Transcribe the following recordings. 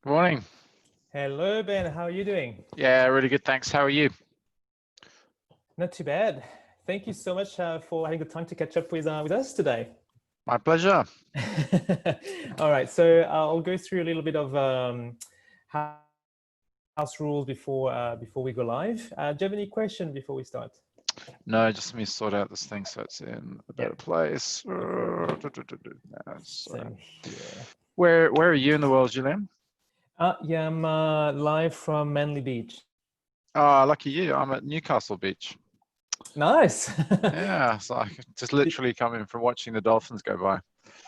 Good morning. Hello, Ben. How are you doing? Yeah, really good. Thanks. How are you? Not too bad. Thank you so much for having the time to catch up with us today. My pleasure. All right, so I'll go through a little bit of house rules before we go live. Do you have any question before we start? No, just let me sort out this thing so it's in a Yeah, better place. go for it. No, Same here. where are you in the world, Julian? Yeah, I'm live from Manly Beach. Ah, lucky you. I'm at Newcastle Beach. Nice. Yeah, so I could just literally come in from watching the dolphins go by.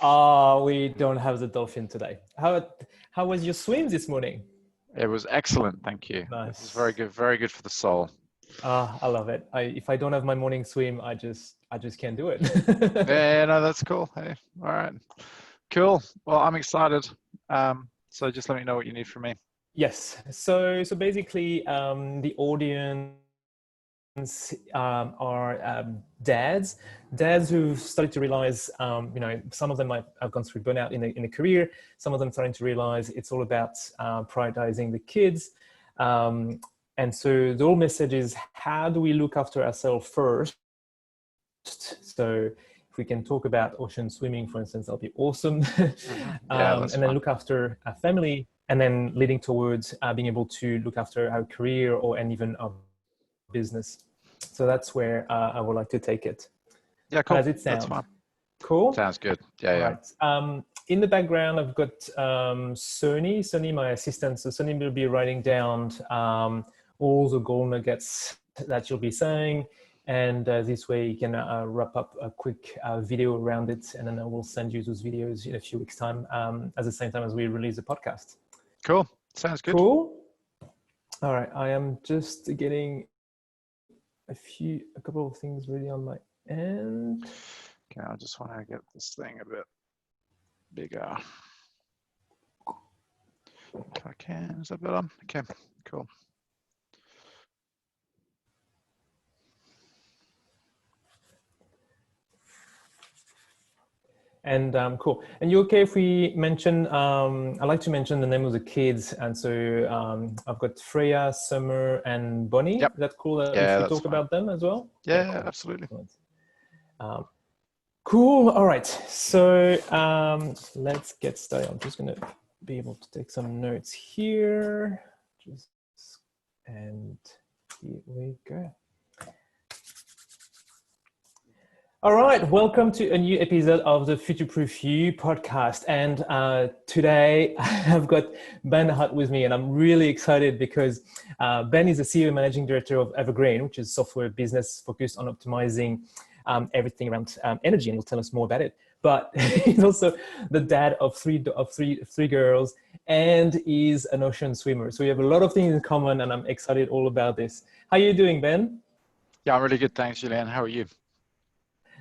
Oh, we don't have the dolphin today. How was your swim this morning? It was excellent, thank you. It was Nice. very good for the soul. Ah, I love it. If I don't have my morning swim, I just can't do it. Yeah, no, that's cool. Hey, all right, cool. Well, I'm excited. So just let me know what you need from me. Yes. So basically, the audience are dads who've started to realize, some of them might have gone through burnout in a career. Some of them starting to realize it's all about prioritizing the kids. And so the whole message is, how do we look after ourselves first? So if we can talk about ocean swimming, for instance, that'll be awesome. Yeah, that's And then fun. look after our family, and then leading towards being able to look after our career and even our business. So that's where I would like to take it. Yeah, How cool. does it That's sound? fine. Cool. Sounds good. Yeah, All yeah. right. In the background, I've got Sony, my assistant. So Sony will be writing down all the goal nuggets that you'll be saying. And this way you can wrap up a quick video around it. And then I will send you those videos in a few weeks' time at the same time as we release the podcast. Cool. Sounds good. Cool. All right. I am just getting a couple of things ready on my end. Okay, I just want to get this thing a bit bigger. If I can. Is that better? Okay, cool. And cool. And you okay if we mention? I like to mention the name of the kids, and so I've got Freya, Summer, and Bonnie. Yep. Is that cool if Yeah, we that's talk fine. about them as well? Yeah, Yeah, cool. absolutely. Excellent. Cool. All right. So let's get started. I'm just gonna be able to take some notes here. And here we go. All right, welcome to a new episode of the Future Proof You podcast. And today I've got Ben Hutt with me, and I'm really excited because Ben is the CEO and Managing Director of Evergreen, which is software business focused on optimizing everything around energy, and he'll tell us more about it. But he's also the dad of three girls, and is an ocean swimmer. So we have a lot of things in common, and I'm excited all about this. How are you doing, Ben? Yeah, I'm really good. Thanks, Julian. How are you?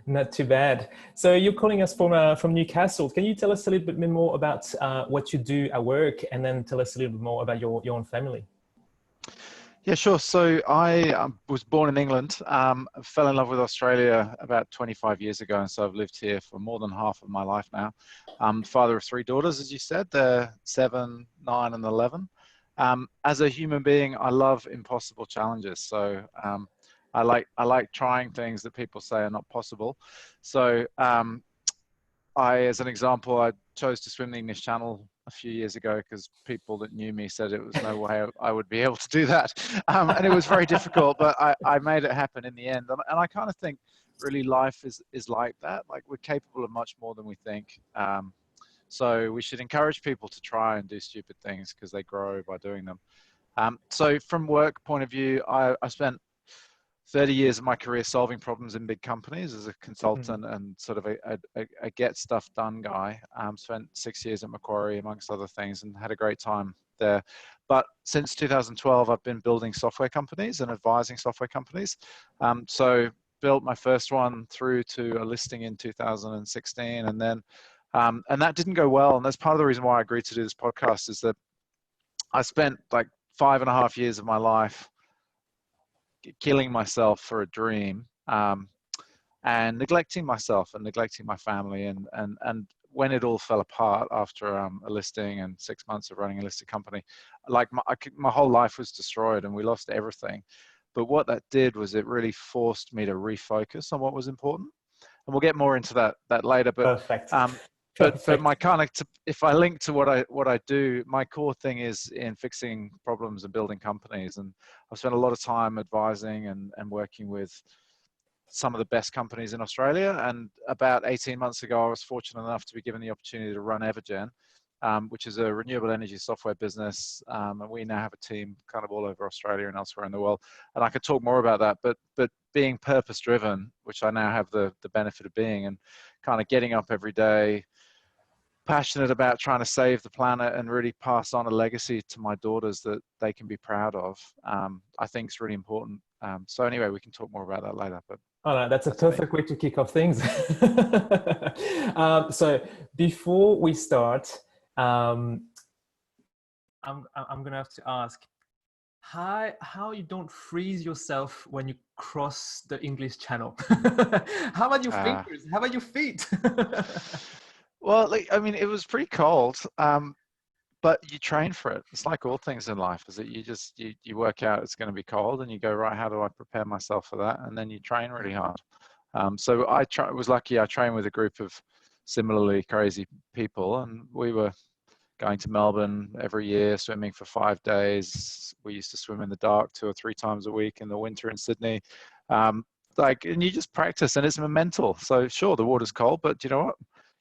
Not too bad. So you're calling us from Newcastle. Can you tell us a little bit more about what you do at work, and then tell us a little bit more about your own family? Yeah, sure. So I was born in England, fell in love with Australia about 25 years ago, and so I've lived here for more than half of my life now. I'm the father of three daughters, as you said. They're 7, 9, and 11. As a human being, I love impossible challenges. So I like trying things that people say are not possible. So as an example, I chose to swim the English Channel a few years ago because people that knew me said it was no way I would be able to do that. And it was very difficult, but I made it happen in the end. And I kind of think really life is like that. Like, we're capable of much more than we think. So we should encourage people to try and do stupid things because they grow by doing them. So from work point of view, I spent 30 years of my career solving problems in big companies as a Mhm. consultant and sort of a get stuff done guy. Spent 6 years at Macquarie, amongst other things, and had a great time there. But since 2012, I've been building software companies and advising software companies. So built my first one through to a listing in 2016, and then and that didn't go well. And that's part of the reason why I agreed to do this podcast, is that I spent like 5.5 years of my life killing myself for a dream, and neglecting myself and neglecting my family. And when it all fell apart after a listing and 6 months of running a listed company, like my whole life was destroyed and we lost everything. But what that did was it really forced me to refocus on what was important. And we'll get more into that later. But Perfect. um, but Perfect. my if I link to what I do, my core thing is in fixing problems and building companies. And I've spent a lot of time advising and working with some of the best companies in Australia. And about 18 months ago, I was fortunate enough to be given the opportunity to run Evergen, which is a renewable energy software business. And we now have a team kind of all over Australia and elsewhere in the world. And I could talk more about that, but being purpose driven, which I now have the benefit of being, and kind of getting up every day, passionate about trying to save the planet and really pass on a legacy to my daughters that they can be proud of, I think is really important. So anyway, we can talk more about that later, but All right, that's a that's me. perfect way to kick off things. So before we start, I'm gonna have to ask how you don't freeze yourself when you cross the English Channel. How about your fingers? How about your feet? Well, like, I mean, it was pretty cold, but you train for it. It's like all things in life, is that you work out it's going to be cold and you go, right, how do I prepare myself for that? And then you train really hard. So I was lucky. I trained with a group of similarly crazy people, and we were going to Melbourne every year, swimming for 5 days. We used to swim in the dark 2 or 3 times a week in the winter in Sydney. And you just practice, and it's mental. So sure, the water's cold, but you know what?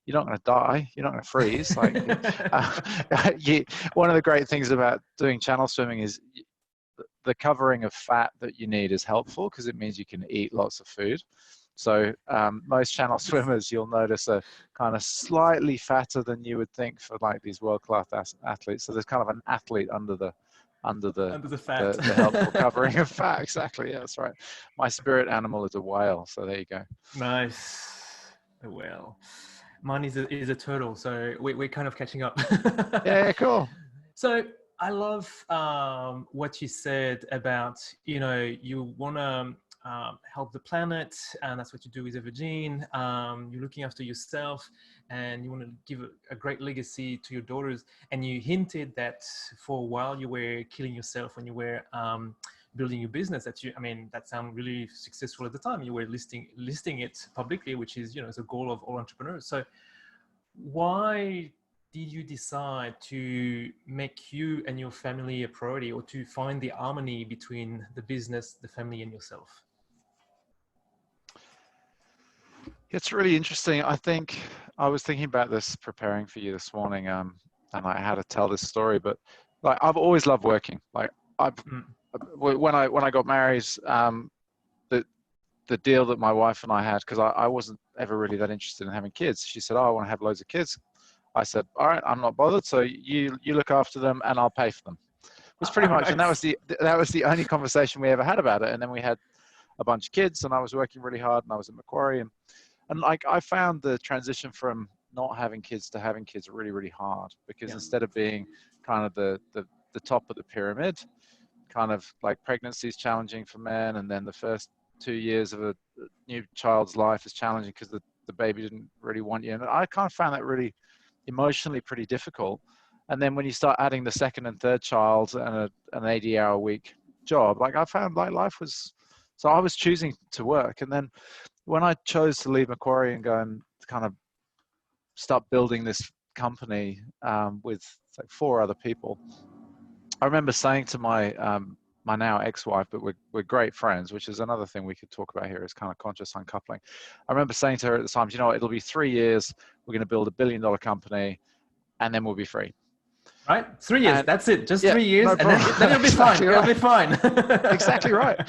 You're not going to die. You're not going to freeze. One of the great things about doing channel swimming is the covering of fat that you need is helpful because it means you can eat lots of food. So most channel swimmers, you'll notice, are kind of slightly fatter than you would think for like these world-class athletes. So there's kind of an athlete under the Under the fat. the helpful covering of fat. Exactly. Yeah, that's right. My spirit animal is a whale. So there you go. Nice. A whale. Mine is a turtle, so we're kind of catching up. Yeah, cool. So I love what you said about, you want to help the planet, and that's what you do with Evergene. You're looking after yourself, and you want to give a great legacy to your daughters. And you hinted that for a while you were killing yourself when you were building your business. That sounded really successful at the time. You were listing it publicly, which is, is a goal of all entrepreneurs. So why did you decide to make you and your family a priority, or to find the harmony between the business, the family, and yourself? It's really interesting. I think I was thinking about this preparing for you this morning, and I had to tell this story. But like, I've always loved working. Like when I got married, the deal that my wife and I had, because I wasn't ever really that interested in having kids. She said, "Oh, I want to have loads of kids." I said, "All right, I'm not bothered. So you look after them, and I'll pay for them." It was pretty much, and that was the only conversation we ever had about it. And then we had a bunch of kids, and I was working really hard, and I was at Macquarie, and like I found the transition from not having kids to having kids really, really hard, because instead of being kind of the top of the pyramid, kind of like pregnancy is challenging for men, and then the first 2 years of a new child's life is challenging because the baby didn't really want you. And I kind of found that really emotionally pretty difficult. And then when you start adding the second and third child and an 80-hour week job, like I found like life was, so I was choosing to work. And then when I chose to leave Macquarie and go and kind of start building this company with like 4 other people, I remember saying to my my now ex-wife, but we're great friends, which is another thing we could talk about here, is kind of conscious uncoupling. I remember saying to her at the time, it'll be 3 years, we're going to build $1 billion company, and then we'll be free. Right? 3 years. And that's it. Just 3 years, no and then it'll be exactly fine. Right. It'll be fine. Exactly right.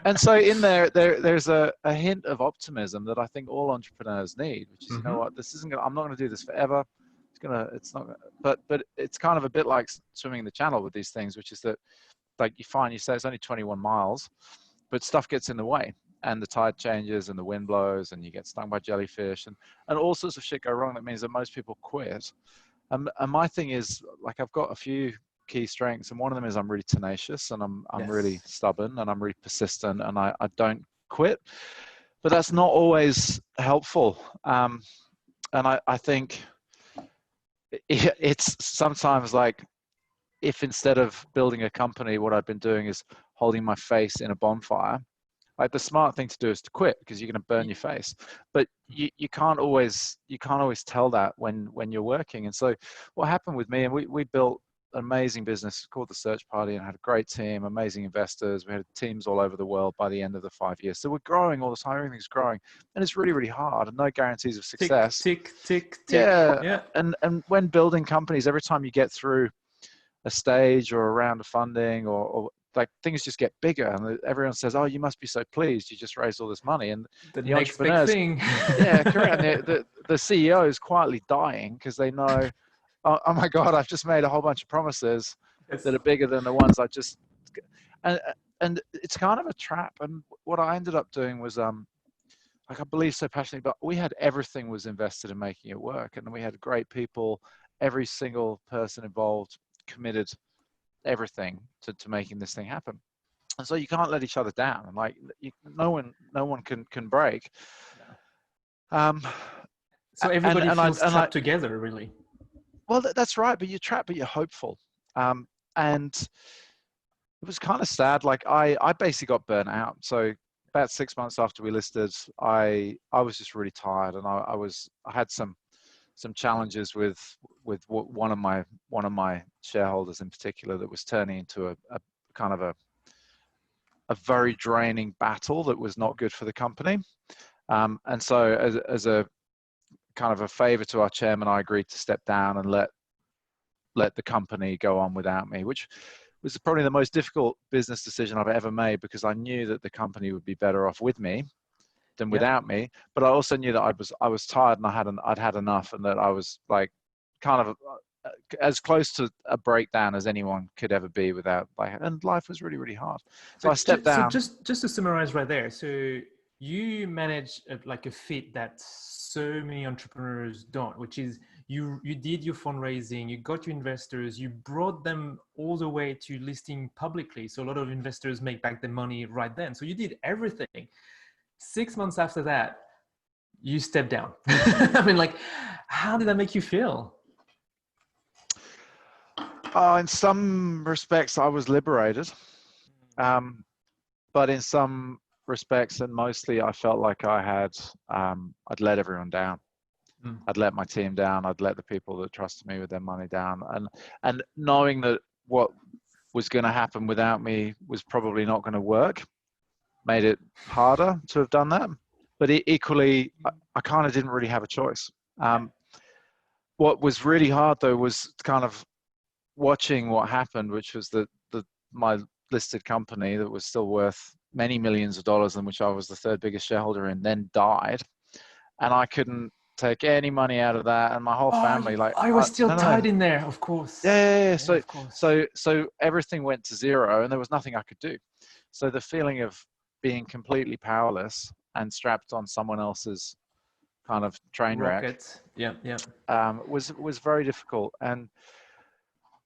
And so in there's a hint of optimism that I think all entrepreneurs need, which is, you know what, this isn't I'm not going to do this forever. It's not, but it's kind of a bit like swimming the channel with these things, which is that, like, you say it's only 21 miles, but stuff gets in the way, and the tide changes and the wind blows and you get stung by jellyfish and all sorts of shit go wrong. That means that most people quit. And my thing is, like, I've got a few key strengths, and one of them is I'm really tenacious, and I'm really stubborn, and I'm really persistent, and I don't quit. But that's not always helpful. And I think it's sometimes like, if instead of building a company, what I've been doing is holding my face in a bonfire, like the smart thing to do is to quit, because you're going to burn your face. But you can't always tell that when you're working. And so what happened with me, and we built an amazing business called the Search Party, and had a great team, amazing investors. We had teams all over the world by the end of the 5 years. So we're growing all the time. Everything's growing, and it's really, really hard, and no guarantees of Tick, success. tick, tick, tick. Yeah. Yeah. And when building companies, every time you get through a stage or a round of funding, or like, things just get bigger, and everyone says, oh, you must be so pleased, you just raised all this money. And The the next big entrepreneurs, thing. yeah, correct. And the CEO is quietly dying, because they know, oh my God, I've just made a whole bunch of promises Yes. that are bigger than the ones I just, and and it's kind of a trap. And what I ended up doing was, like, I believe so passionately, but we had everything was invested in making it work, and we had great people. Every single person involved committed everything to making this thing happen. And so you can't let each other down. And like, no one can break. Yeah. Um, So and everybody and I feels and like, trapped together, really. well, that's right. But you're trapped, but you're hopeful. And it was kind of sad. Like, I basically got burnt out. So about 6 months after we listed, I was just really tired, and I had some challenges with one of my shareholders in particular, that was turning into a kind of a very draining battle that was not good for the company. And so as a kind of a favor to our chairman, I agreed to step down and let the company go on without me, which was probably the most difficult business decision I've ever made, because I knew that the company would be better off with me than Yeah. without me. But I also knew that I was tired, and I'd had enough, and that I was like, kind of as close to a breakdown as anyone could ever be without, like, and life was really, really hard. So I But stepped so down. just to summarize right there, so you manage like a feat that so many entrepreneurs don't, which is you did your fundraising, you got your investors, you brought them all the way to listing publicly. So a lot of investors make back their money right then. So you did everything. 6 months after that, you stepped down. I mean, like, how did that make you feel? In some respects, I was liberated, um, but in some respects, and mostly, I felt like I'd let everyone down. Mm. I'd let my team down. I'd let the people that trusted me with their money down. And knowing that what was going to happen without me was probably not going to work, made it harder to have done that. But equally, I kind of didn't really have a choice. What was really hard, though, was kind of watching what happened, which was that my listed company, that was still worth many millions of dollars, and which I was the third biggest shareholder in, then died, and I couldn't take any money out of that, and my whole Oh, family, like, I was still no, no, no. tied in there, of Yeah, course. yeah, yeah. Yeah, So of course. everything went to zero, and there was nothing I could do. So the feeling of being completely powerless and strapped on someone else's kind of train wreck, Rocket. Yeah, yeah. was very difficult.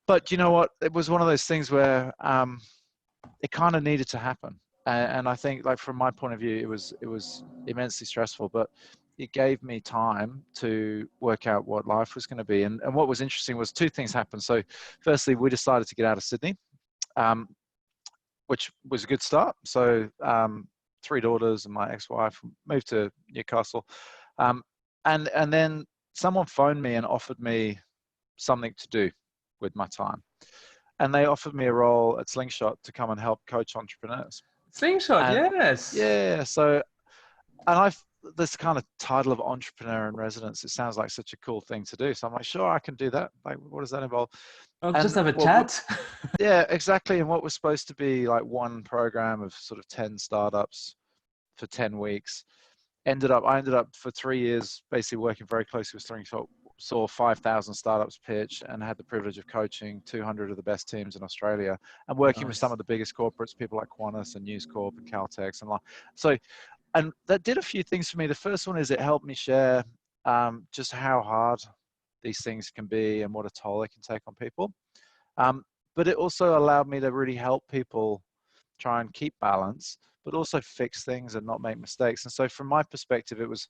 But you know what? It was one of those things where, it kind of needed to happen. And I think, like, from my point of view, it was immensely stressful, but it gave me time to work out what life was going to be. And what was interesting was two things happened. So firstly, we decided to get out of Sydney, um, which was a good start. So, three daughters and my ex-wife moved to Newcastle. Um, and then someone phoned me and offered me something to do with my time. And they offered me a role at Slingshot to come and help coach entrepreneurs. Slingshot, And yes. yeah, so, and I've this kind of title of entrepreneur in residence, it sounds like such a cool thing to do. So I'm like, sure, I can do that. Like, what does that involve? I'll just And have a chat. yeah, exactly. And what was supposed to be like one program of sort of 10 startups for 10 weeks I ended up for 3 years basically working very closely with Slingshot, saw 5,000 startups pitch, and had the privilege of coaching 200 of the best teams in Australia, and working with some Nice. of the biggest corporates, people like Qantas and News Corp and Caltex and like. So, and that did a few things for me. The first one is it helped me share, just how hard these things can be and what a toll they can take on people. Um, but it also allowed me to really help people try and keep balance, but also fix things and not make mistakes. And so from my perspective, it was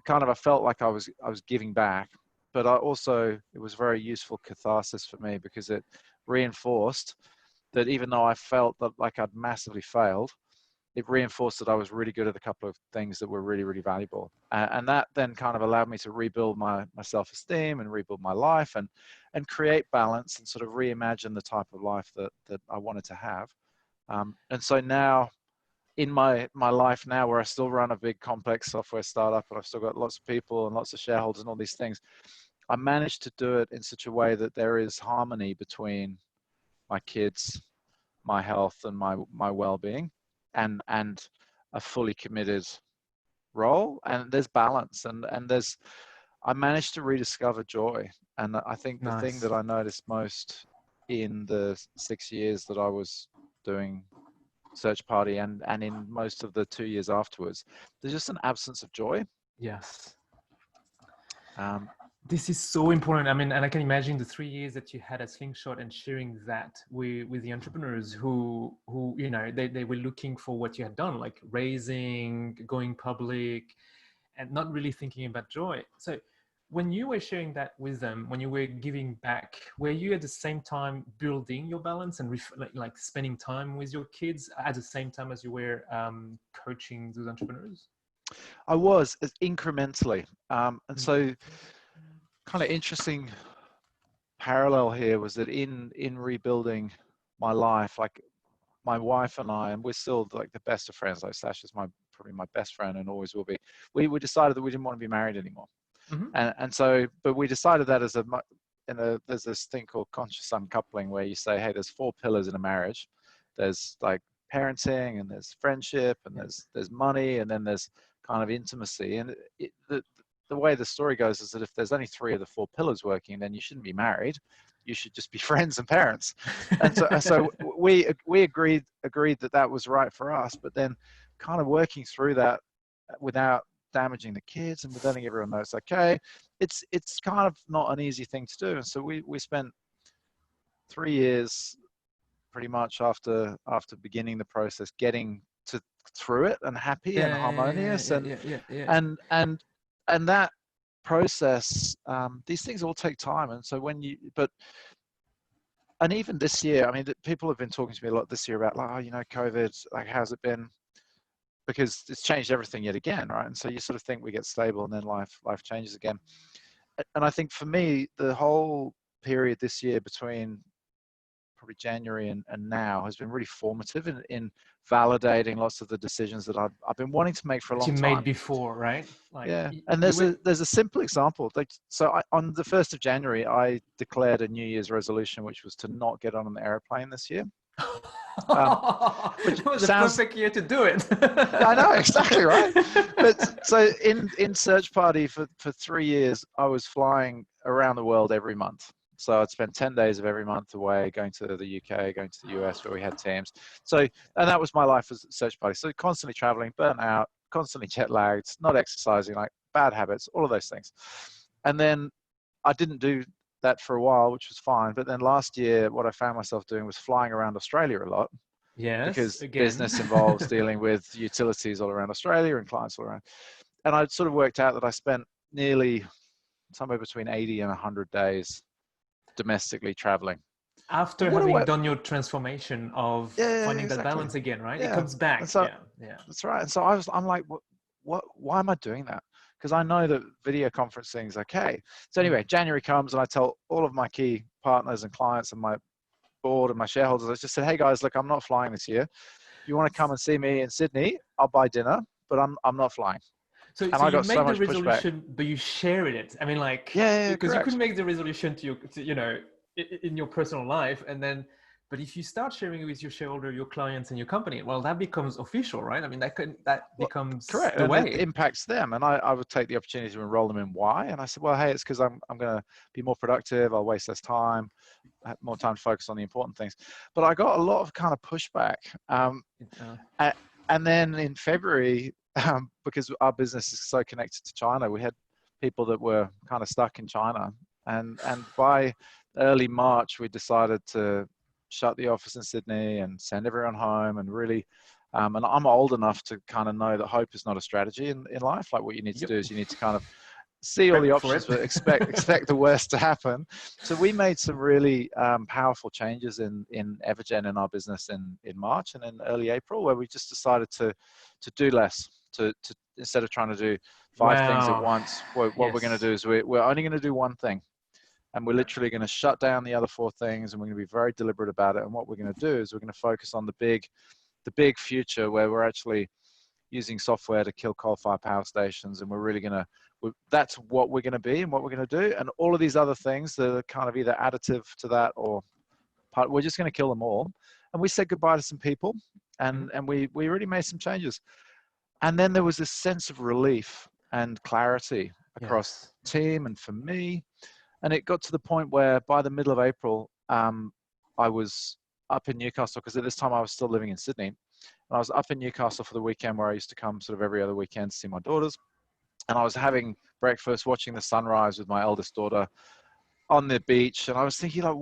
kind of, I felt like I was giving back. but it was very useful catharsis for me because it reinforced that even though I felt that like I'd massively failed, it reinforced that I was really good at a couple of things that were really, really valuable. And that then kind of allowed me to rebuild my self-esteem and rebuild my life and create balance and sort of reimagine the type of life that I wanted to have. And so now in my life now, where I still run a big complex software startup and I've still got lots of people and lots of shareholders and all these things, I managed to do it in such a way that there is harmony between my kids, my health, and my well-being, and a fully committed role. And there's balance, and I managed to rediscover joy. And I think the thing Nice. that I noticed most in the 6 years that I was doing Search Party and in most of the 2 years afterwards, there's just an absence of joy. Yes. Um, This is so important. I mean, and I can imagine the 3 years that you had at Slingshot and sharing that with the entrepreneurs who you know, they were looking for what you had done, like raising, going public, and not really thinking about joy. So when you were sharing that with them, when you were giving back, were you at the same time building your balance and like spending time with your kids at the same time as you were coaching those entrepreneurs? I was incrementally. And so kind of interesting parallel here was that in rebuilding my life, like my wife and I, and we're still like the best of friends. Like Sash is probably my best friend and always will be. We decided that we didn't want to be married anymore, Mm-hmm. and so but we decided that there's this thing called conscious uncoupling where you say, hey, there's 4 pillars in a marriage. There's like parenting, and there's friendship, and Yeah. there's money, and then there's kind of intimacy. And the way the story goes is that if there's only 3 of the 4 pillars working, then you shouldn't be married. You should just be friends and parents. And so we agreed that was right for us. But then, kind of working through that without damaging the kids and with letting everyone know it's okay. It's kind of not an easy thing to do. And so we spent 3 years pretty much after beginning the process getting through it and happy and harmonious Yeah. and and and that process, these things all take time. And so and even this year, I mean, people have been talking to me a lot this year about like, oh, you know, COVID, like, how's it been? Because it's changed everything yet again, right? And so you sort of think we get stable and then life changes again. And I think for me, the whole period this year between probably January and now has been really formative in validating lots of the decisions that I've been wanting to make for a That you long made time. before, right? Like Yeah, and you were. there's a simple example. Like, so on the 1st of January, I declared a New Year's resolution, which was to not get on an airplane this year. Which It was a sounds, perfect year to do it. yeah, I know exactly right. But so in Search Party for 3 years, I was flying around the world every month. So I'd spend 10 days of every month away, going to the UK, going to the US, where we had teams. So, and that was my life as a Search Party. So constantly traveling, burnt out, constantly jet lagged, not exercising, like bad habits, all of those things. And then I didn't do that for a while, which was fine. But then last year, what I found myself doing was flying around Australia a lot, Yes, because again. business involves dealing with utilities all around Australia and clients all around. And I sort of worked out that I spent nearly somewhere between 80 and 100 days domestically traveling. After And what do having I, done your transformation of yeah, finding that exactly. balance again, right? It Yeah. comes And back. so Yeah, yeah. that's right. And so I'm like, why am I doing that? Because I know that video conferencing is okay. So anyway, January comes and I tell all of my key partners and clients and my board and my shareholders, I just said, hey guys, look, I'm not flying this year. If you want to come and see me in Sydney, I'll buy dinner, but I'm not flying. So, And so I you got so make the much pushback. resolution, but you share it. I mean, like, Yeah, because you could correct. make the resolution you know, in your personal life, and then, but if you start sharing it with your shareholder, your clients, and your company, well, that becomes official, right? I mean, that Well, becomes correct. the And it way. impacts them. And I would take the opportunity to enroll them in why. And I said, well, hey, it's because I'm going to be more productive. I'll waste less time, have more time to focus on the important things. But I got a lot of kind of pushback. Uh, And then in February, because our business is so connected to China, we had people that were kind of stuck in China. And by early March, we decided to shut the office in Sydney and send everyone home and really, and I'm old enough to kind of know that hope is not a strategy in life. Like, what you need to yep. do is you need to kind of see all the Prep for options, it. but expect the worst to happen. So we made some really powerful changes in Evergen in our business in March and in early April, where we just decided to do less, to instead of trying to do five things at Wow. once. What we're going to Yes. do is we're only going to do one thing, and we're Yeah. literally going to shut down the other four things, and we're going to be very deliberate about it. And what we're going to do is we're going to focus on the big future, where we're actually using software to kill coal-fired power stations, and we're really going to, that's what we're going to be and what we're going to do. And all of these other things that are kind of either additive to that or part, we're just going to kill them all. And we said goodbye to some people, Mhm. and we really made some changes. And then there was this sense of relief and clarity across Yes. the team and for me. And it got to the point where by the middle of April, I was up in Newcastle, because at this time I was still living in Sydney. And I was up in Newcastle for the weekend, where I used to come sort of every other weekend to see my daughters. And I was having breakfast, watching the sunrise with my eldest daughter on the beach. And I was thinking, like,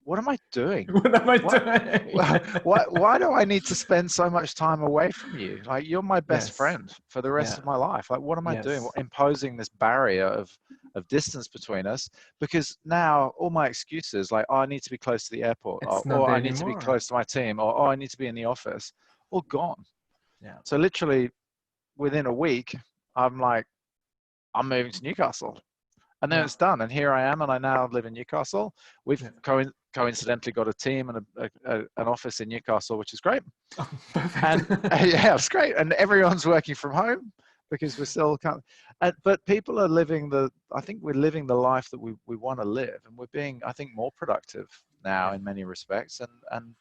what am I doing? What am I What, doing? why do I need to spend so much time away from you? Like, you're my best Yes. friend for the rest Yeah. of my life. Like, what am I doing? Yes. Imposing this barrier of distance between us, because now all my excuses, like, oh, I need to be close to the airport, It's not or there I need to be anymore. close to my team, or oh, I need to be in the office, all gone. Yeah. So literally within a week, I'm like, I'm moving to Newcastle. And then Yeah. it's done. And here I am, and I now live in Newcastle. We've Yeah. coincidentally got a team and an office in Newcastle, which is great. Oh, perfect. And yeah, it's great. And everyone's working from home, because we're still kind of, but people are living I think we're living the life that we want to live. And we're being, I think, more productive now Yeah. in many respects. And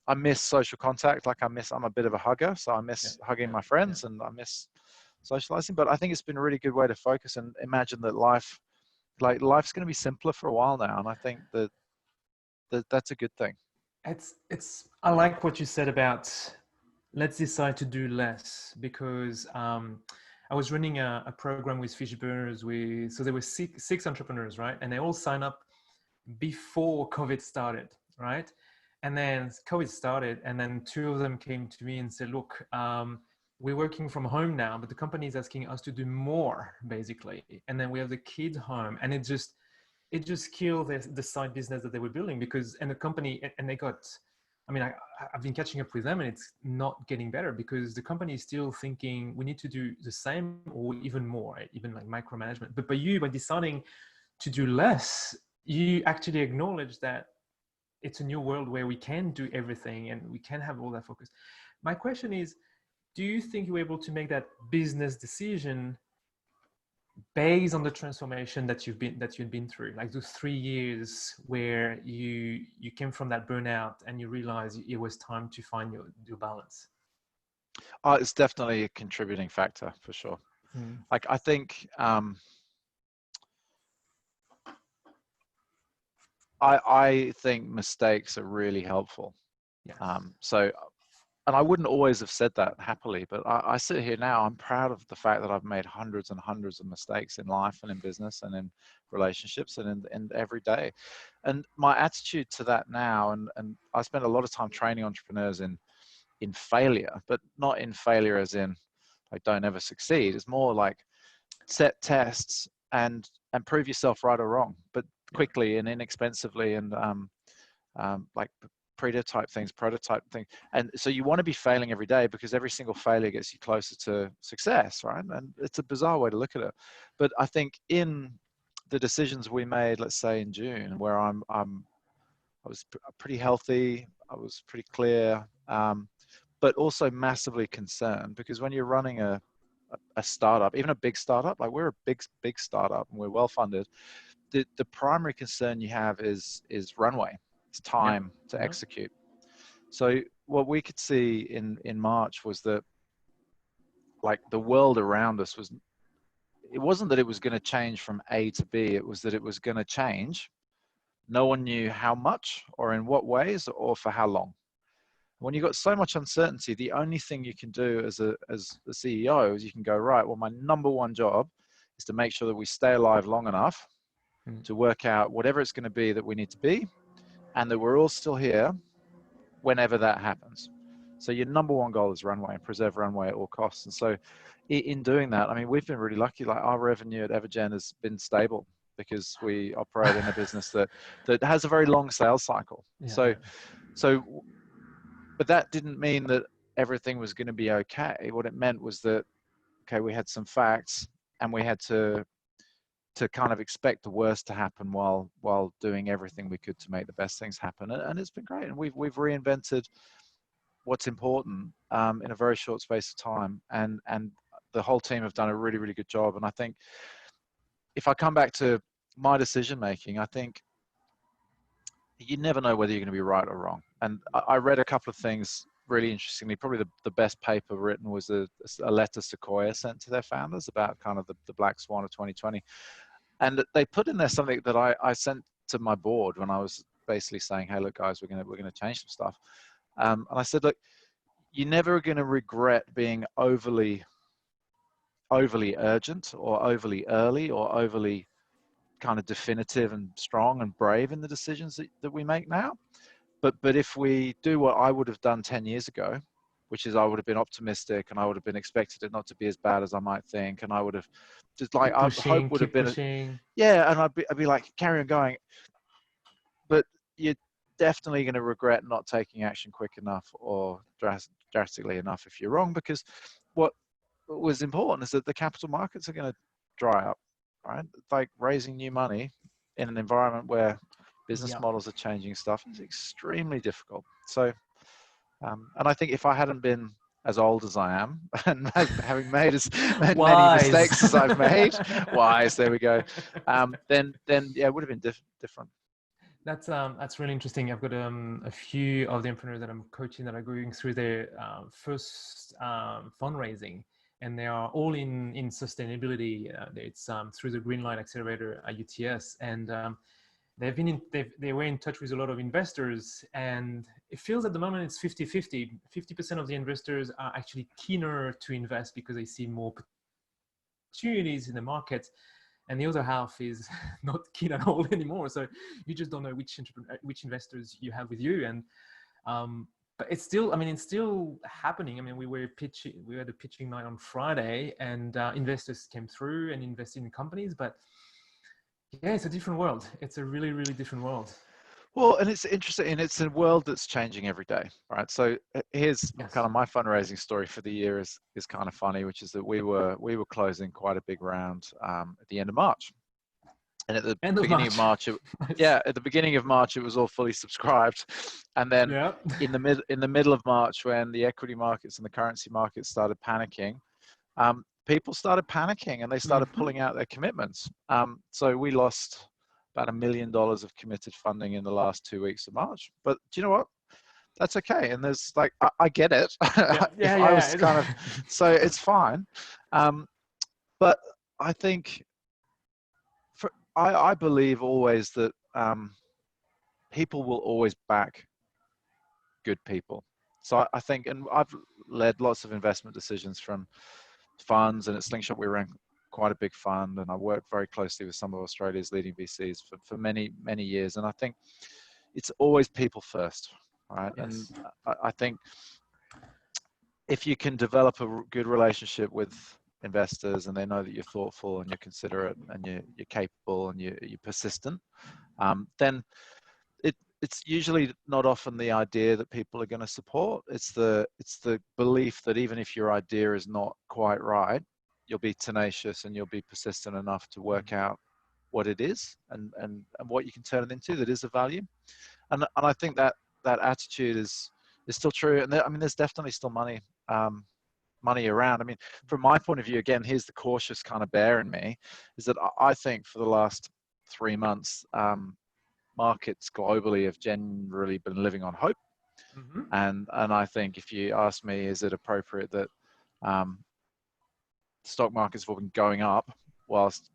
I miss social contact. Like, I'm a bit of a hugger. So I Yeah. miss hugging Yeah. my Yeah. friends, and I miss socializing. But I think it's been a really good way to focus and imagine that life's going to be simpler for a while now. And I think that's a good thing. It's I like what you said about let's decide to do less, because I was running a program with Fishburners. So there were six entrepreneurs, right? And they all signed up before COVID started, right? And then COVID started, and then two of them came to me and said, look, we're working from home now, but the company is asking us to do more, basically. And then we have the kids home, and it just killed the side business that they were building, because, and the company, and they got, I mean, I've been catching up with them, and it's not getting better, because the company is still thinking we need to do the same or even more, even like micromanagement. But by deciding to do less, you actually acknowledge that it's a new world where we can do everything and we can have all that focus. My question is, do you think you were able to make that business decision based on the transformation that you've been through, like those 3 years where you came from that burnout and you realized it was time to find your balance? It's definitely a contributing factor for sure. Mm. Like, I think I think mistakes are really helpful. Yes. So, and I wouldn't always have said that happily, but I sit here now, I'm proud of the fact that I've made hundreds and hundreds of mistakes in life and in business and in relationships and in every day. And my attitude to that now, and I spend a lot of time training entrepreneurs in failure, but not in failure as in like don't ever succeed. It's more like set tests and prove yourself right or wrong, but Yeah. quickly and inexpensively, and like prototype things. And so you want to be failing every day, because every single failure gets you closer to success, right? And it's a bizarre way to look at it. But I think in the decisions we made, let's say in June, where I was pretty healthy, I was pretty clear, but also massively concerned, because when you're running a startup, even a big startup, like we're a big startup and we're well funded, the primary concern you have is runway. It's Yeah. time to Yeah. execute. So what we could see in March was that, like, the world around us it wasn't that it was going to change from A to B, it was that it was going to change. No one knew how much or in what ways or for how long. When you've got so much uncertainty, the only thing you can do as a CEO is you can go, right, well, my number one job is to make sure that we stay alive long enough Mm. to work out whatever it's going to be that we need to be, and that we're all still here whenever that happens. So your number one goal is runway and preserve runway at all costs. And so in doing that, I mean, we've been really lucky. Like our revenue at Evergen has been stable because we operate in a business that has a very long sales cycle. Yeah. So, but that didn't mean that everything was going to be okay. What it meant was that, okay, we had some facts and we had to kind of expect the worst to happen while doing everything we could to make the best things happen. And it's been great. And we've reinvented what's important in a very short space of time. And the whole team have done a really, really good job. And I think if I come back to my decision making, I think you never know whether you're going to be right or wrong. And I read a couple of things really interestingly. Probably the best paper written was a letter Sequoia sent to their founders about kind of the black swan of 2020. And they put in there something that I sent to my board when I was basically saying, hey, look, guys, we're going to change some stuff. And I said, look, you're never going to regret being overly urgent or overly early or overly kind of definitive and strong and brave in the decisions that we make now. But if we do what I would have done 10 years ago, which is I would have been optimistic and I would have been expected it not to be as bad as I might think. And I would have just like, I hope would have been, yeah. And I'd be like, carry on going. But you're definitely going to regret not taking action quick enough or drastically enough if you're wrong, because what was important is that the capital markets are going to dry up, right? Like raising new money in an environment where business models are changing stuff is extremely difficult. So, and I think if I hadn't been as old as I am and having made as many mistakes as I've made, there we go. Then yeah, it would have been different. That's really interesting. I've got a few of the entrepreneurs that I'm coaching that are going through their first fundraising, and they are all in sustainability. It's through the Green Light Accelerator at UTS, and they were in touch with a lot of investors, and it feels at the moment it's 50-50. 50% of the investors are actually keener to invest because they see more opportunities in the market, and the other half is not keen at all anymore. So you just don't know which investors you have with you. And but it's still, I mean, it's still happening. I mean, we had a pitching night on Friday, and investors came through and invested in companies. But yeah, it's a different world. It's a really, really different world. Well, and it's interesting, and it's a world that's changing every day, right? So here's kind of my fundraising story for the year is kind of funny, which is that we were closing quite a big round at the end of March, and at the beginning of March, at the beginning of March, it was all fully subscribed, and then in the middle of March, when the equity markets and the currency markets started panicking, people started panicking and they started pulling out their commitments. So we lost about $1 million of committed funding in the last 2 weeks of March. But do you know what? That's okay. And there's like, I get it. So it's fine. But I think I believe always that people will always back good people. So I think, and I've led lots of investment decisions from funds, and at Slingshot we ran quite a big fund, and I worked very closely with some of Australia's leading VCs for many, many years. And I think it's always people first, right? Yes. And I think if you can develop a good relationship with investors and they know that you're thoughtful and you're considerate and you're capable and you're persistent, then it's usually not often the idea that people are going to support. It's the belief that even if your idea is not quite right, you'll be tenacious and you'll be persistent enough to work out what it is and what you can turn it into that is of value. And I think that attitude is still true. And I mean, there's definitely still money around. I mean, from my point of view, again, here's the cautious kind of bear in me, is that I think for the last 3 months, markets globally have generally been living on hope. And I think if you ask me, is it appropriate that stock markets have been going up whilst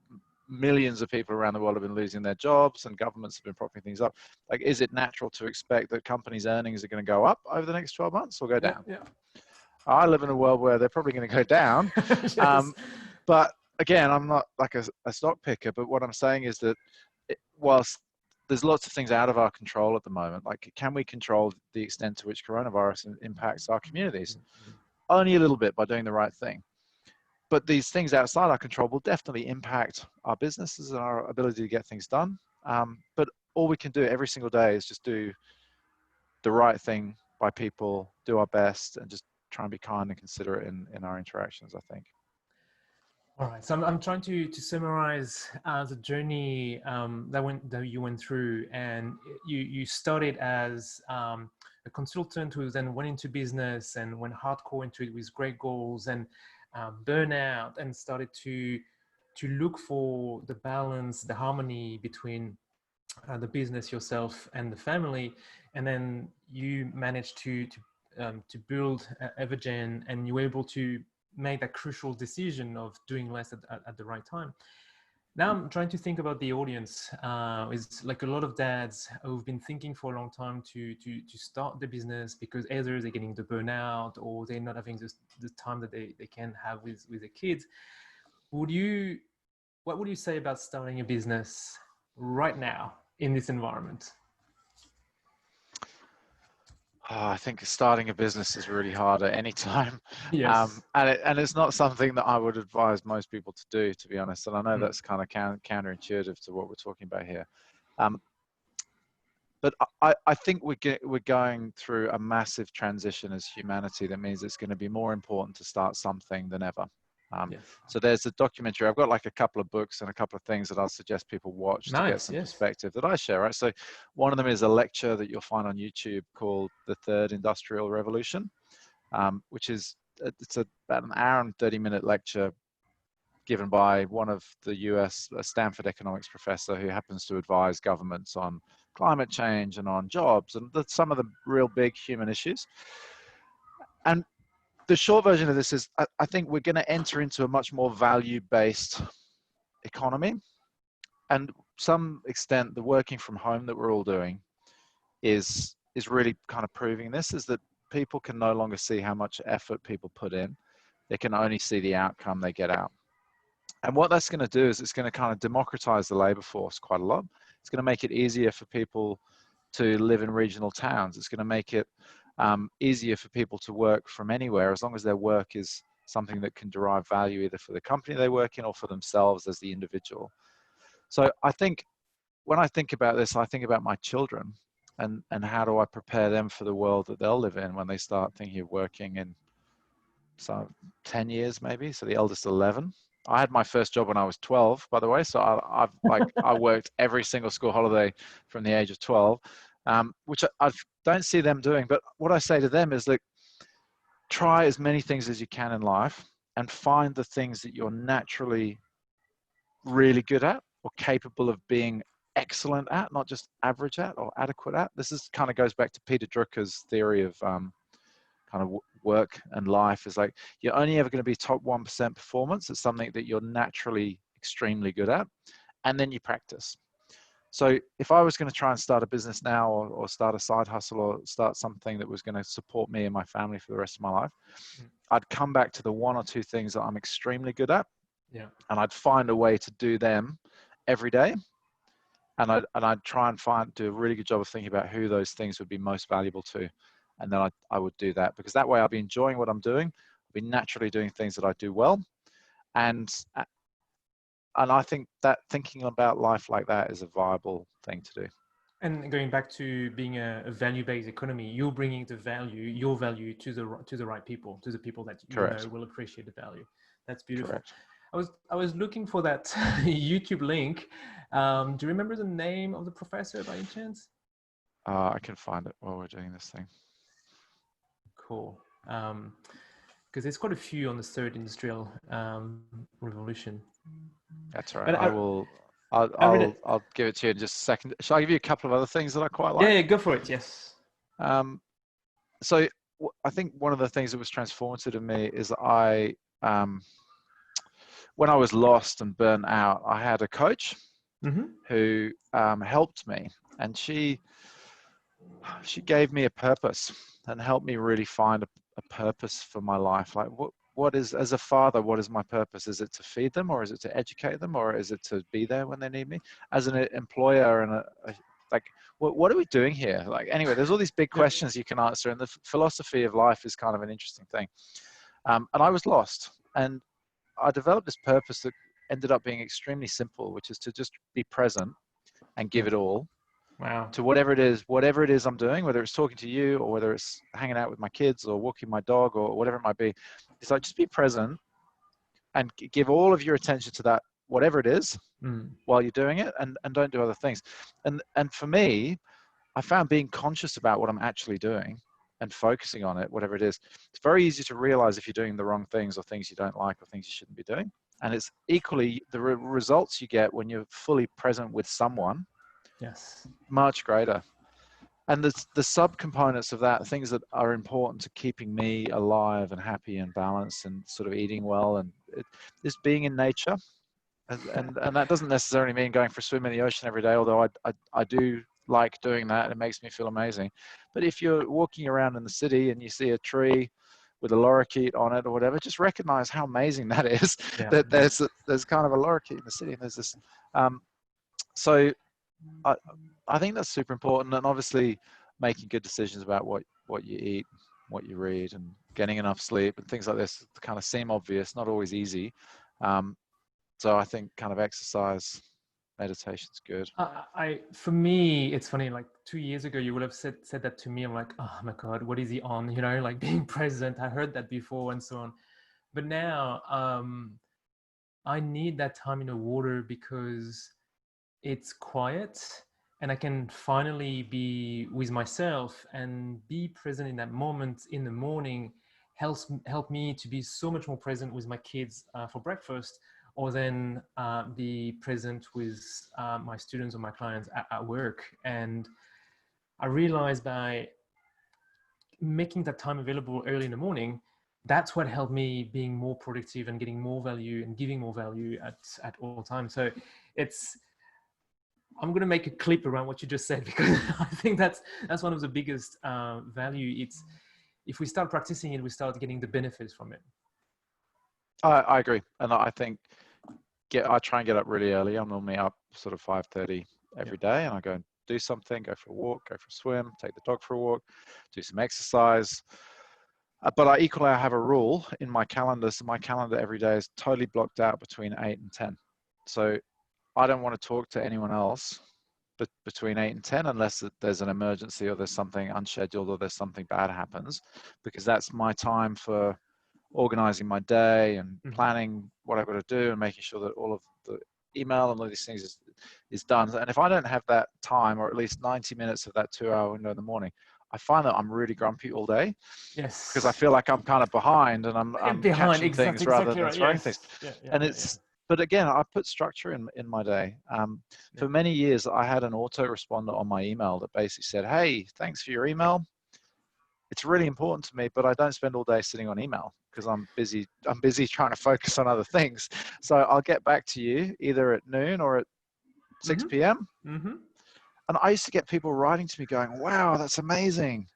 millions of people around the world have been losing their jobs and governments have been propping things up? Like, is it natural to expect that companies' earnings are going to go up over the next 12 months or go down? Yeah. I live in a world where they're probably going to go down. Yes. But again, I'm not like a stock picker, but what I'm saying is that whilst there's lots of things out of our control at the moment. Like, can we control the extent to which coronavirus impacts our communities? Only a little bit by doing the right thing. But these things outside our control will definitely impact our businesses and our ability to get things done. But all we can do every single day is just do the right thing by people, do our best, and just try and be kind and considerate in our interactions, I think. All right, so I'm trying to summarize the journey that you went through, and you started as a consultant who then went into business and went hardcore into it with great goals and burnout, and started to look for the balance, the harmony between the business, yourself, and the family, and then you managed to build Evergen, and you were able to make that crucial decision of doing less at the right time. Now I'm trying to think about the audience. It's like a lot of dads who've been thinking for a long time to start the business because either they're getting the burnout or they're not having the time that they can have with their kids. What would you say about starting a business right now in this environment? I think starting a business is really hard at any time. Yes. And it's not something that I would advise most people to do, to be honest. And I know Mm. that's kind of counterintuitive to what we're talking about here. But I think we're going through a massive transition as humanity. That means it's going to be more important to start something than ever. Yes. So there's a documentary. I've got like a couple of books and a couple of things that I'll suggest people watch to get Nice. some Yes. perspective that I share, right? So one of them is a lecture that you'll find on YouTube called The Third Industrial Revolution, which is, it's about an hour and 30-minute lecture given by one of the US Stanford economics professor who happens to advise governments on climate change and on jobs and some of the real big human issues. And the short version of this is I think we're going to enter into a much more value-based economy. And to some extent, the working from home that we're all doing is really kind of proving this, is that people can no longer see how much effort people put in. They can only see the outcome they get out. And what that's going to do is it's going to kind of democratize the labor force quite a lot. It's going to make it easier for people to live in regional towns. It's going to make it easier for people to work from anywhere, as long as their work is something that can derive value either for the company they work in or for themselves as the individual. So I think when I think about this, I think about my children and how do I prepare them for the world that they'll live in when they start thinking of working in 10 years maybe. So the eldest 11. I had my first job when I was 12, by the way. So I worked every single school holiday from the age of 12, which I don't see them doing. But what I say to them is, like, try as many things as you can in life and find the things that you're naturally really good at or capable of being excellent at, not just average at or adequate at. This is kind of goes back to Peter Drucker's theory of kind of work and life. Is like, you're only ever going to be top 1% performance. It's something that you're naturally extremely good at, and then you practice. So if I was going to try and start a business now or start a side hustle or start something that was going to support me and my family for the rest of my life, I'd come back to the one or two things that I'm extremely good at. Yeah. And I'd find a way to do them every day. And I'd try and do a really good job of thinking about who those things would be most valuable to. And then I would do that, because that way I'll be enjoying what I'm doing. I'll be naturally doing things that I do well. And I think that thinking about life like that is a viable thing to do. And going back to being a value-based economy, you're bringing your value to the right people, to the people that you Correct. know will appreciate the value. That's beautiful. Correct. I was looking for that YouTube link. Do you remember the name of the professor by any chance? I can find it while we're doing this thing. Cool. Because there's quite a few on the third industrial revolution. That's all right. But I'll give it to you in just a second. Shall I give you a couple of other things that I quite like? Yeah, go for it. Yes. So I think one of the things that was transformative to me is that when I was lost and burnt out, I had a coach who helped me, and she gave me a purpose and helped me really find a purpose for my life. Like, what is, as a father, what is my purpose? Is it to feed them, or is it to educate them, or is it to be there when they need me? As an employer and Like, what are we doing here? Like, anyway, there's all these big Yeah. questions you can answer, and the philosophy of life is kind of an interesting thing. And I was lost, and I developed this purpose that ended up being extremely simple, which is to just be present and give it all Wow. to whatever it is I'm doing, whether it's talking to you or whether it's hanging out with my kids or walking my dog or whatever it might be. It's like, just be present and give all of your attention to that, whatever it is, while you're doing it, and don't do other things. And for me, I found being conscious about what I'm actually doing and focusing on it, whatever it is, it's very easy to realize if you're doing the wrong things or things you don't like or things you shouldn't be doing. And it's equally the results you get when you're fully present with someone, Yes. much greater. And the subcomponents of that, things that are important to keeping me alive and happy and balanced and sort of eating well, and is being in nature. And that doesn't necessarily mean going for a swim in the ocean every day, although I do like doing that. It makes me feel amazing. But if you're walking around in the city and you see a tree with a lorikeet on it or whatever, just recognize how amazing that is. Yeah. That there's kind of a lorikeet in the city, and there's this. So I think that's super important, and obviously making good decisions about what you eat, what you read, and getting enough sleep and things like this kind of seem obvious, not always easy. So I think kind of exercise, meditation's good. For me, it's funny. Like 2 years ago, you would have said that to me. I'm like, oh my god, what is he on? You know, like being present. I heard that before and so on. But now, I need that time in the water because it's quiet and I can finally be with myself and be present in that moment in the morning. Help me to be so much more present with my kids for breakfast, or then be present with my students or my clients at work. And I realized by making that time available early in the morning, that's what helped me being more productive and getting more value and giving more value at all times. So it's, I'm going to make a clip around what you just said, because I think that's one of the biggest value. It's, if we start practicing it, we start getting the benefits from it. I agree, and I think I try and get up really early. I'm normally up sort of 5:30 every day, and I go and do something, go for a walk, go for a swim, take the dog for a walk, do some exercise. But I equally have a rule in my calendar. So my calendar every day is totally blocked out between 8 and 10. So I don't want to talk to anyone else between 8 and 10 unless there's an emergency or there's something unscheduled or there's something bad happens, because that's my time for organizing my day and planning what I've got to do and making sure that all of the email and all these things is done. And if I don't have that time, or at least 90 minutes of that 2-hour window in the morning, I find that I'm really grumpy all day. Yes. Because I feel like I'm kind of behind and I'm behind, catching things rather than right. throwing Yes. things. Yeah, And it's, but again, I put structure in my day. For many years, I had an autoresponder on my email that basically said, hey, thanks for your email. It's really important to me, but I don't spend all day sitting on email because I'm busy trying to focus on other things. So I'll get back to you either at noon or at 6 p.m. And I used to get people writing to me going, wow, that's amazing.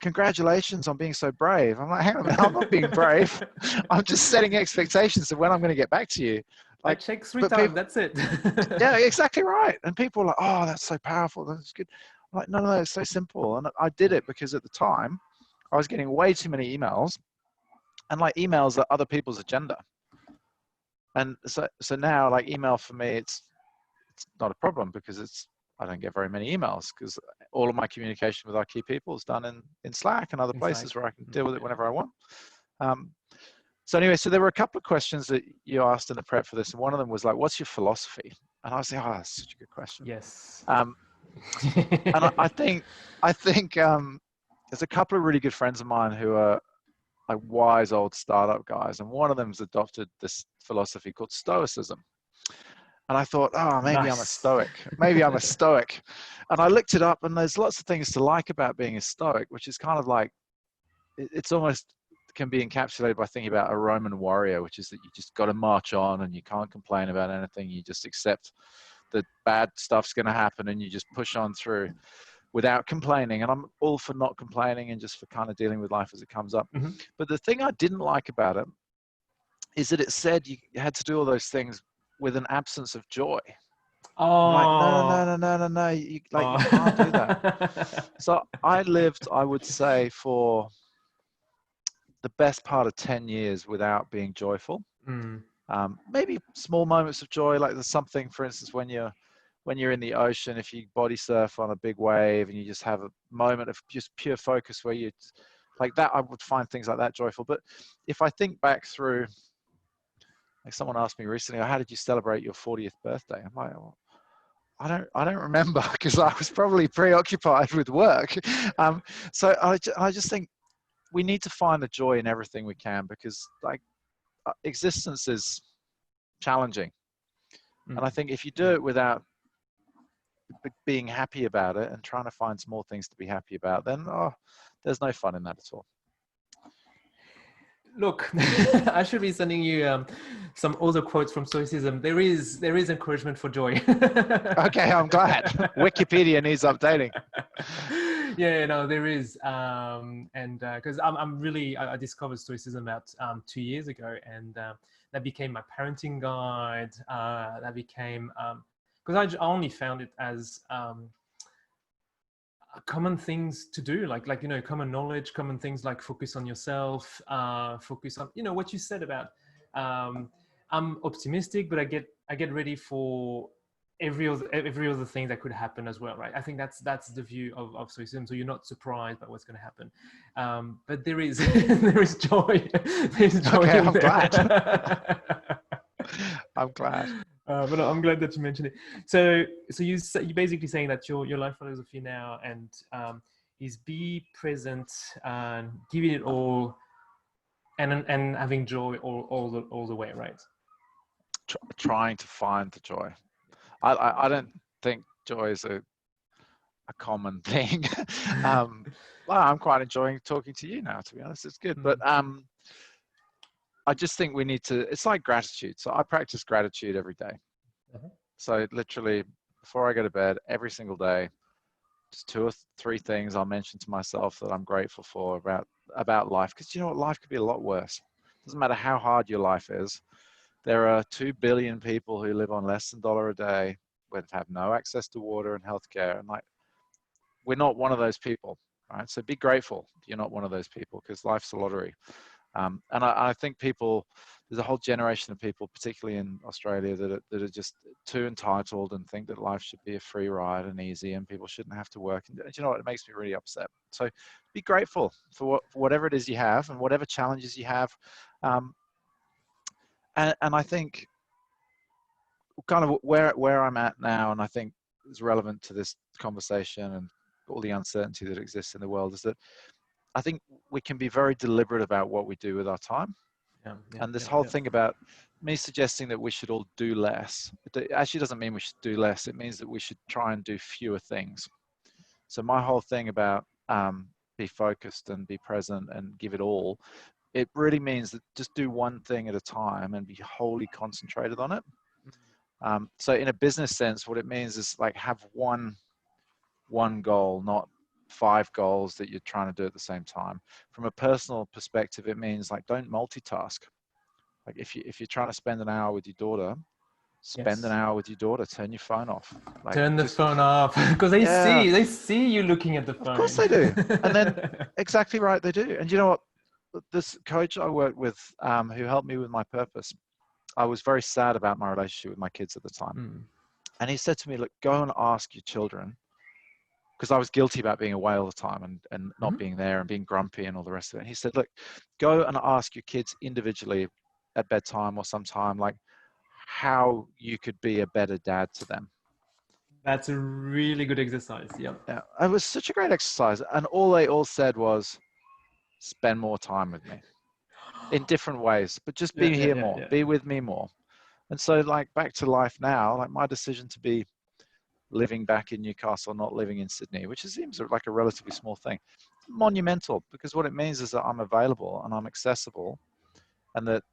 Congratulations on being so brave. I'm like, hang on a minute, I'm not being brave. I'm just setting expectations of when I'm going to get back to you. Like, I check 3 times, that's it. yeah, exactly right. And people are like, oh, that's so powerful. That's good. I'm like, no, it's so simple. And I did it because at the time I was getting way too many emails, and like emails are other people's agenda. And so now, like, email for me, it's not a problem because I don't get very many emails because all of my communication with our key people is done in Slack and other places where I can deal with it whenever I want. So anyway, so there were a couple of questions that you asked in the prep for this, and one of them was like, "What's your philosophy?" And I was like, "Oh, that's such a good question." Yes. And I think there's a couple of really good friends of mine who are like wise old startup guys, and one of them's adopted this philosophy called Stoicism. And I thought, oh, maybe I'm a Stoic. Maybe I'm a Stoic. And I looked it up, and there's lots of things to like about being a Stoic, which is kind of like, it's almost can be encapsulated by thinking about a Roman warrior, which is that you just got to march on and you can't complain about anything. You just accept that bad stuff's going to happen and you just push on through without complaining. And I'm all for not complaining and just for kind of dealing with life as it comes up. But the thing I didn't like about it is that it said you had to do all those things with an absence of joy. Oh, I'm like, no, like you can't do that. Oh. So I lived, I would say, for the best part of 10 years without being joyful. Mm, Maybe small moments of joy, like there's something, for instance, when you're in the ocean, if you body surf on a big wave and you just have a moment of just pure focus where you like that, I would find things like that joyful. But if I think back through, like someone asked me recently, "Oh, how did you celebrate your 40th birthday?" I'm like, well, I don't remember because I was probably preoccupied with work. So I just think we need to find the joy in everything we can, because like existence is challenging. And I mm. think if you do Yeah. it without being happy about it and trying to find small things to be happy about, then there's no fun in that at all. Look, I should be sending you some other quotes from Stoicism. There is encouragement for joy. Okay, I'm glad. Wikipedia needs updating. Yeah, no, there is, and because I'm really, I discovered Stoicism about 2 years ago, and that became my parenting guide. That became because I only found it as common things to do, like common knowledge, common things like focus on yourself, focus on what you said about um, I'm optimistic, but I get ready for every other thing that could happen as well, right? I think that's the view of Stoicism. So you're not surprised by what's going to happen, but there is there is joy. There's joy Okay, in I'm glad. there. I'm glad. But I'm glad that you mentioned it. So you're basically saying that your life philosophy now and is be present and giving it all, and having joy all the way, right? Trying to find the joy. I don't think joy is a common thing. um, well, I'm quite enjoying talking to you now, to be honest. It's good. But Mm. I just think we need to, it's like gratitude. So I practice gratitude every day. Uh-huh. So literally before I go to bed, every single day, just two or three things I'll mention to myself that I'm grateful for about life. Because you know what, life could be a lot worse. Doesn't matter how hard your life is. There are 2 billion people who live on less than $1 a day, who have no access to water and healthcare. And like, we're not one of those people, right? So be grateful you're not one of those people, because life's a lottery. And I think there's a whole generation of people, particularly in Australia, that are just too entitled and think that life should be a free ride and easy, and people shouldn't have to work. And you know what? It makes me really upset. So be grateful for whatever it is you have and whatever challenges you have. Um, and I think kind of where I'm at now, and I think is relevant to this conversation and all the uncertainty that exists in the world, is that I think we can be very deliberate about what we do with our time. Yeah, yeah, And this yeah, whole yeah. thing about me suggesting that we should all do less, it actually doesn't mean we should do less. It means that we should try and do fewer things. So my whole thing about be focused and be present and give it all, it really means that just do one thing at a time and be wholly concentrated on it. So in a business sense, what it means is like have one goal, not 5 goals that you're trying to do at the same time. From a personal perspective, it means like don't multitask. Like if you're trying to spend an hour with your daughter, spend an Yes. hour with your daughter. Turn your phone off. Like Turn the just phone off because they yeah, see they see you looking at the of course phone. they do. And then exactly right, they do. And you know what? This coach I worked with, who helped me with my purpose, I was very sad about my relationship with my kids at the time. Mm. And he said to me, look, go and ask your children, because I was guilty about being away all the time and not Mhm. being there and being grumpy and all the rest of it. And he said, look, go and ask your kids individually at bedtime or sometime, like how you could be a better dad to them. That's a really good exercise. Yep. Yeah, it was such a great exercise. And all they all said was, spend more time with me in different ways, but just Yeah, be yeah, here yeah, more, yeah. be with me more. And so like back to life now, like my decision to be living back in Newcastle, not living in Sydney, which seems like a relatively small thing, monumental, because what it means is that I'm available and I'm accessible, and that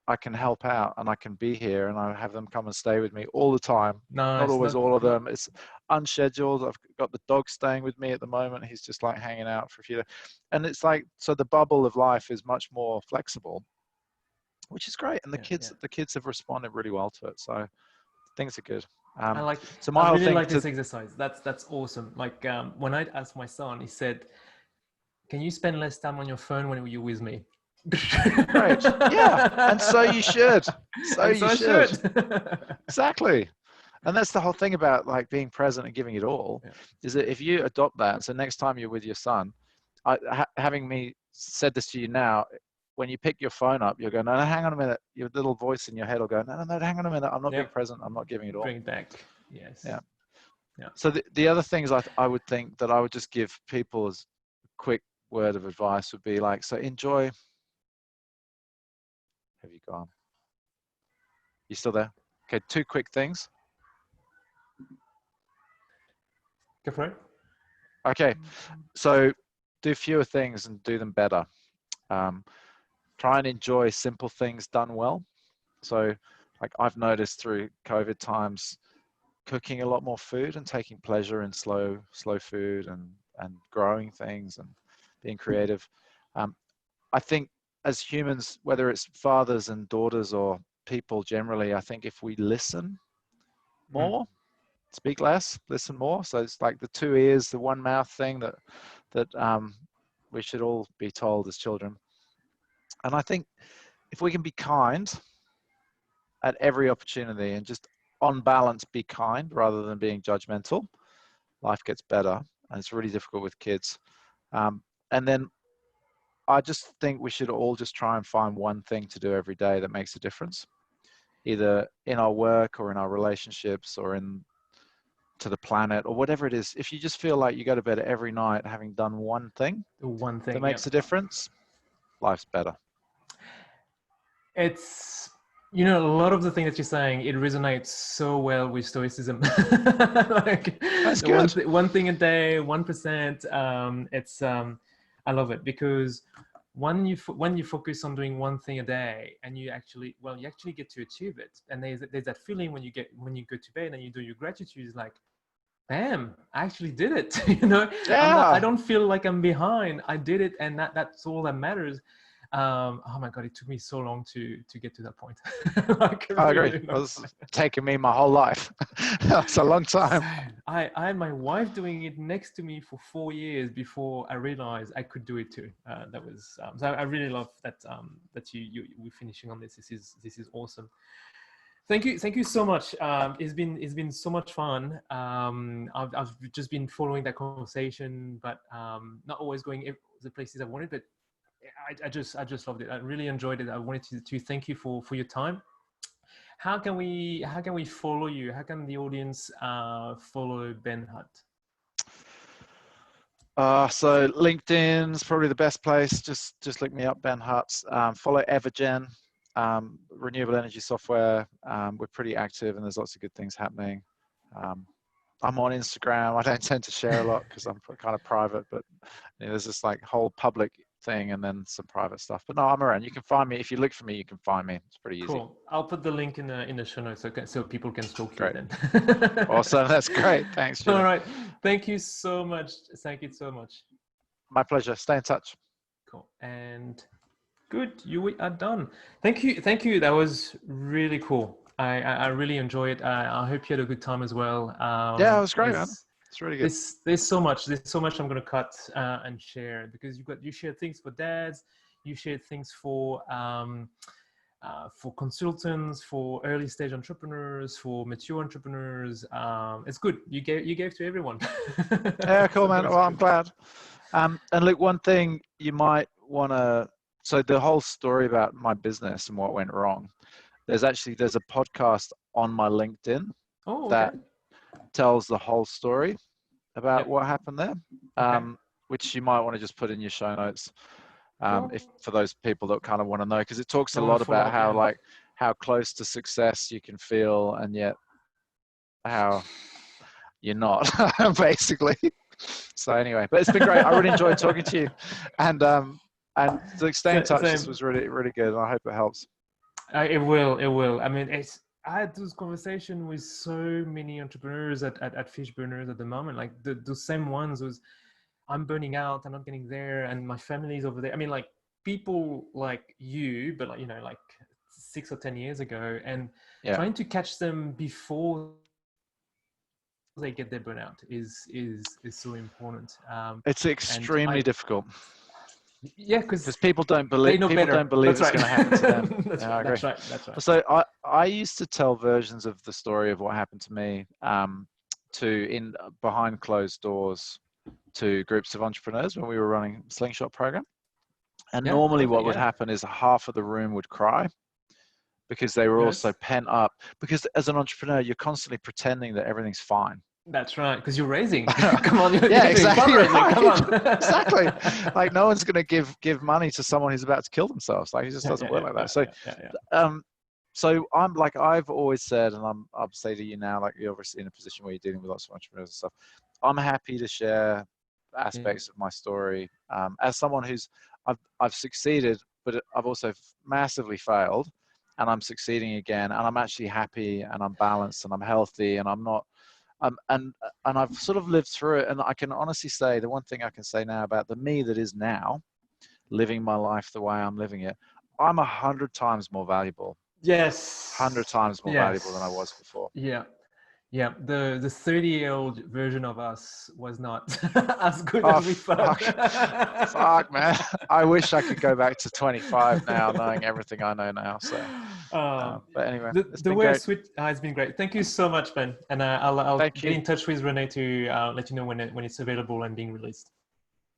I can help out and I can be here and I have them come and stay with me all the time. Not Nice. always Not, all of not. them. It's unscheduled. I've got the dog staying with me at the moment. He's just like hanging out for a few days. And it's like, so the bubble of life is much more flexible, which is great. And Yeah, yeah. the kids have responded really well to it. So things are good. I like. So I my whole really thing like this exercise. That's awesome. Like when I asked my son, he said, "Can you spend less time on your phone when you're with me?" great, yeah, and so you should, so And you so I should, should. exactly. And that's the whole thing about like being present and giving it all, Yeah. is that if you adopt that, so next time you're with your son, having me said this to you now, when you pick your phone up, you'll go, no, no, hang on a minute. Your little voice in your head will go, no, no, no, hang on a minute. I'm not being Yep. present. I'm not giving it all. Bring it back. Yes. Yeah. Yeah. So the other things I would think that I would just give people as a quick word of advice would be like, so enjoy. Have you gone? You still there? Okay, two quick things. Go for it. Okay, so do fewer things and do them better. Um, Try and enjoy simple things done well. So, like I've noticed through COVID times, cooking a lot more food and taking pleasure in slow food and growing things and being creative. Um, I think as humans, whether it's fathers and daughters or people generally, I think if we listen Mm. more, speak less, listen more. So it's like the two ears, the one mouth thing that we should all be told as children. And I think if we can be kind at every opportunity and just on balance be kind rather than being judgmental, life gets better. And it's really difficult with kids. And then I just think we should all just try and find one thing to do every day that makes a difference, either in our work or in our relationships or in to the planet or whatever it is. If you just feel like you go to bed every night having done one thing The one that thing. Yeah. makes a difference, life's better. It's, you know, a lot of the thing that you're saying, it resonates so well with stoicism. Like That's the one good. one thing a day, 1%. It's I love it because when you focus on doing one thing a day and you actually, well, you actually get to achieve it, and there's that feeling when you go to bed and you do your gratitude, is like, bam, I actually did it. You know, I Yeah, don't feel like I'm behind. I did it, and that's all that matters. Oh my god, it took me so long to get to that point. Like a I really, agree. really long It's time. taken me my whole life. That's a long time. Same. I had my wife doing it next to me for 4 years before I realized I could do it too. That was so I really love that that we're finishing on this. This is awesome. Thank you so much. It's been so much fun. I've just been following that conversation, but not always going the places I wanted. But I just loved it. I really enjoyed it. I wanted to thank you for your time. How can we follow you? How can the audience follow Ben Hutt? So LinkedIn's probably the best place. Just look me up, Ben Hutt. Follow Evergen, renewable energy software. We're pretty active and there's lots of good things happening. Um, I'm on Instagram. I don't tend to share a lot because I'm kind of private, but you know, there's this like whole public thing and then some private stuff. But no, I'm around. You can find me. If you look for me, you can find me. It's pretty easy. Cool. I'll put the link in the show notes so people can stalk you Great. then. Awesome. That's great. Thanks, All Julian. right. Thank you so much. Thank you so much. My pleasure. Stay in touch. Cool. And good, you are done. Thank you. Thank you. That was really cool. I really enjoy it. I hope you had a good time as well. Yeah, it was great, man. It's really good. There's so much I'm going to cut and share, because you share things for dads, you share things for consultants, for early stage entrepreneurs, for mature entrepreneurs. It's good. You gave to everyone. Yeah, cool, So man. that's Well, I'm good. glad. And look, one thing you might want to, so the whole story about my business and what went wrong, there's a podcast on my LinkedIn Oh, okay. that tells the whole story about Yep. what happened there, Okay. which you might want to just put in your show notes, Cool. if for those people that kind of want to know, because it talks I a want lot to follow about up. Yeah. how close to success you can feel and yet how you're not, basically. So anyway, but it's been great. I really enjoyed talking to you, and to stay in touch. This Same. was really really good, and I hope it helps. It will. It will. I mean, I had this conversation with so many entrepreneurs at Fish Burners at the moment. Like the same ones was, I'm burning out. I'm not getting there, and my family's over there. I mean, like people like you, but like, like 6 or 10 years ago, and Yeah, trying to catch them before they get their burnout is so important. It's extremely difficult. Yeah, because people don't they believe know better. it's going to happen to them. That's Yeah, right. I agree. That's right. So I used to tell versions of the story of what happened to me behind closed doors to groups of entrepreneurs when we were running Slingshot program. And Yeah, normally perfect, what would happen is half of the room would cry because they were also pent up. Because as an entrepreneur, you're constantly pretending that everything's fine. That's right, because you're raising. Come on, you're yeah, doing exactly. fundraising. Right. Come on. Exactly. Like no one's going to give money to someone who's about to kill themselves. Like it just doesn't work like that. So I'm like, I've always said, and I'll say to you now, like you're obviously in a position where you're dealing with lots of entrepreneurs and stuff. I'm happy to share aspects of my story as someone who's I've succeeded, but I've also massively failed, and I'm succeeding again, and I'm actually happy, and I'm balanced, and I'm healthy, and I'm not. And I've sort of lived through it, and I can honestly say the one thing I can say now about the me that is now living my life the way I'm living it, I'm 100 times more valuable. Yes. 100 times more valuable than I was before. Yeah. Yeah, the 30-year-old version of us was not as good as we thought. Fuck, man. I wish I could go back to 25 now, knowing everything I know now. So, but anyway, the way I switch has been great. Thank you so much, Ben. And I'll get in touch with Renee to let you know when it's available and being released.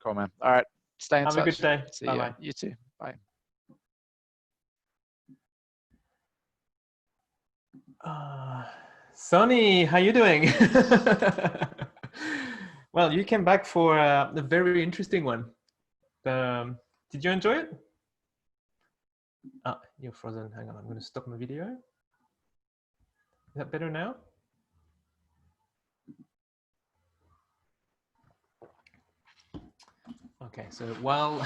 Cool, man. All right. Stay in touch. Have a good day. See you. You too. Bye. Sonny, how you doing? Well, you came back for a very interesting one. Did you enjoy it? You're frozen. Hang on, I'm going to stop my video. Is that better now? Okay, so while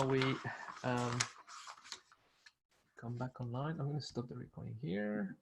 we come back online, I'm going to stop the recording here.